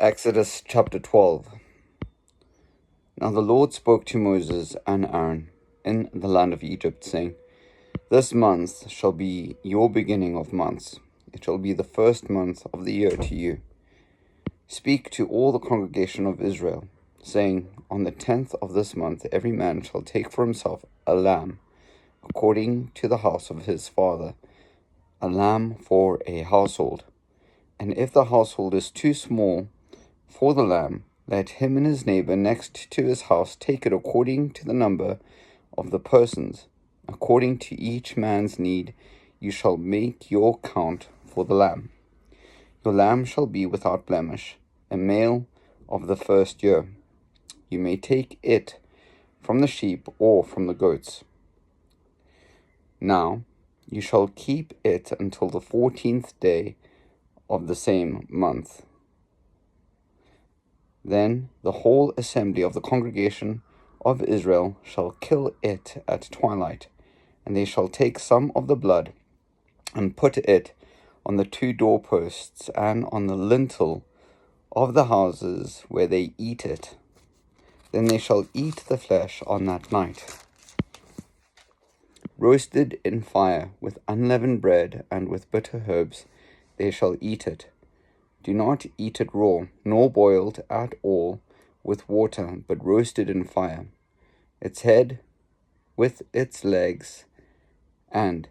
Exodus chapter 12. Now the Lord spoke to Moses and Aaron in the land of Egypt, saying, This month shall be your beginning of months. It shall be the first month of the year to you. Speak to all the congregation of Israel, saying, On the 10th of this month every man shall take for himself a lamb, according to the house of his father, a lamb for a household. And if the household is too small for the lamb, let him and his neighbor next to his house take it according to the number of the persons. According to each man's need, you shall make your count for the lamb. Your lamb shall be without blemish, a male of the first year. You may take it from the sheep or from the goats. Now you shall keep it until the 14th day of the same month. Then the whole assembly of the congregation of Israel shall kill it at twilight, and they shall take some of the blood and put it on the 2 doorposts and on the lintel of the houses where they eat it. Then they shall eat the flesh on that night. Roasted in fire with unleavened bread and with bitter herbs, they shall eat it. Do not eat it raw, nor boiled at all with water, but roasted in fire, its head with its legs and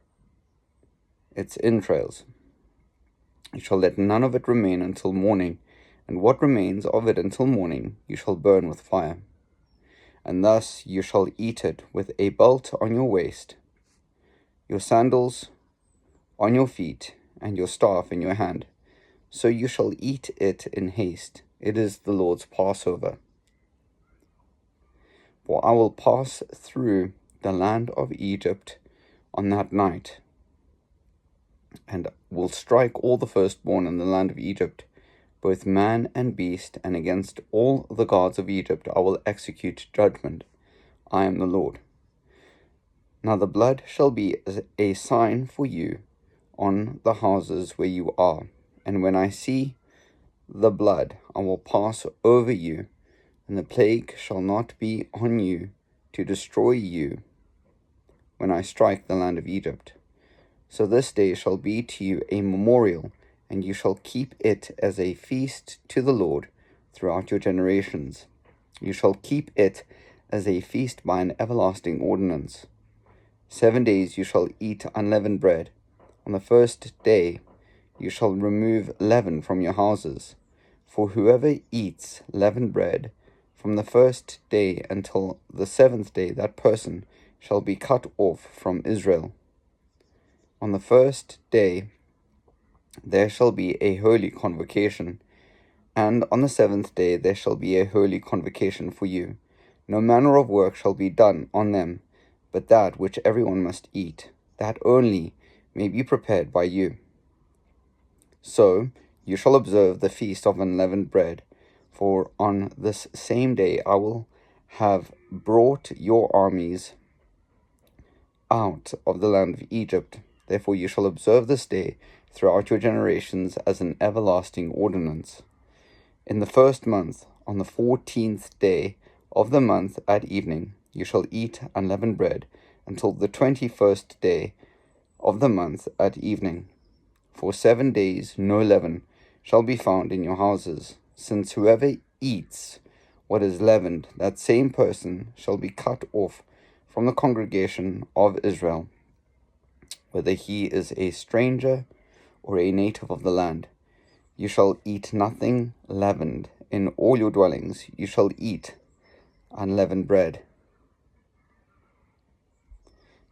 its entrails. You shall let none of it remain until morning, and what remains of it until morning you shall burn with fire. And thus you shall eat it with a belt on your waist, your sandals on your feet, and your staff in your hand. So you shall eat it in haste. It is the Lord's Passover. For I will pass through the land of Egypt on that night, and will strike all the firstborn in the land of Egypt, both man and beast, and against all the gods of Egypt I will execute judgment. I am the Lord. Now the blood shall be a sign for you on the houses where you are. And when I see the blood, I will pass over you, and the plague shall not be on you to destroy you when I strike the land of Egypt. So this day shall be to you a memorial, and you shall keep it as a feast to the Lord throughout your generations. You shall keep it as a feast by an everlasting ordinance. 7 days you shall eat unleavened bread. On the first day you shall remove leaven from your houses. For whoever eats leavened bread from the first day until the 7th day, that person shall be cut off from Israel. On the first day there shall be a holy convocation, and on the 7th day there shall be a holy convocation for you. No manner of work shall be done on them, but that which everyone must eat, that only may be prepared by you. So you shall observe the feast of unleavened bread, for on this same day I will have brought your armies out of the land of Egypt. Therefore you shall observe this day throughout your generations as an everlasting ordinance. In the first month, on the 14th day of the month at evening, you shall eat unleavened bread until the 21st day of the month at evening. For 7 days no leaven shall be found in your houses, since whoever eats what is leavened, that same person shall be cut off from the congregation of Israel, whether he is a stranger or a native of the land. You shall eat nothing leavened. In all your dwellings you shall eat unleavened bread.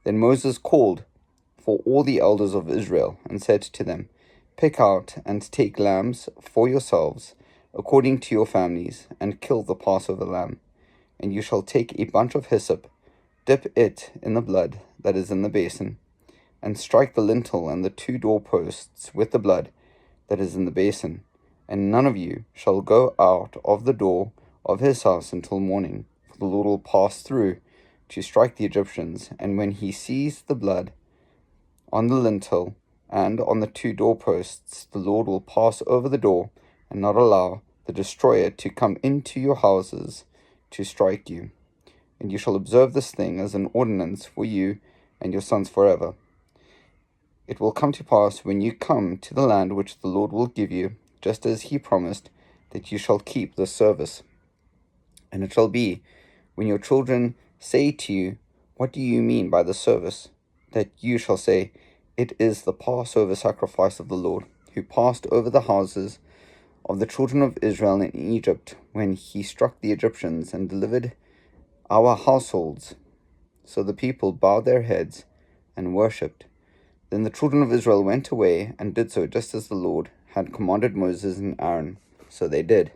Then Moses called for all the elders of Israel, and said to them, Pick out and take lambs for yourselves, according to your families, and kill the Passover lamb. And you shall take a bunch of hyssop, dip it in the blood that is in the basin, and strike the lintel and the 2 doorposts with the blood that is in the basin. And none of you shall go out of the door of his house until morning, for the Lord will pass through to strike the Egyptians. And when he sees the blood on the lintel and on the 2 doorposts, the Lord will pass over the door and not allow the destroyer, to come into your houses to strike you. And you shall observe this thing as an ordinance for you and your sons forever. It will come to pass when you come to the land which the Lord will give you, just as he promised, that you shall keep this service. And it shall be, when your children say to you, What do you mean by the service? That you shall say, It is the Passover sacrifice of the Lord, who passed over the houses of the children of Israel in Egypt, when he struck the Egyptians and delivered our households. So the people bowed their heads and worshipped. Then the children of Israel went away and did so just as the Lord had commanded Moses and Aaron. So they did.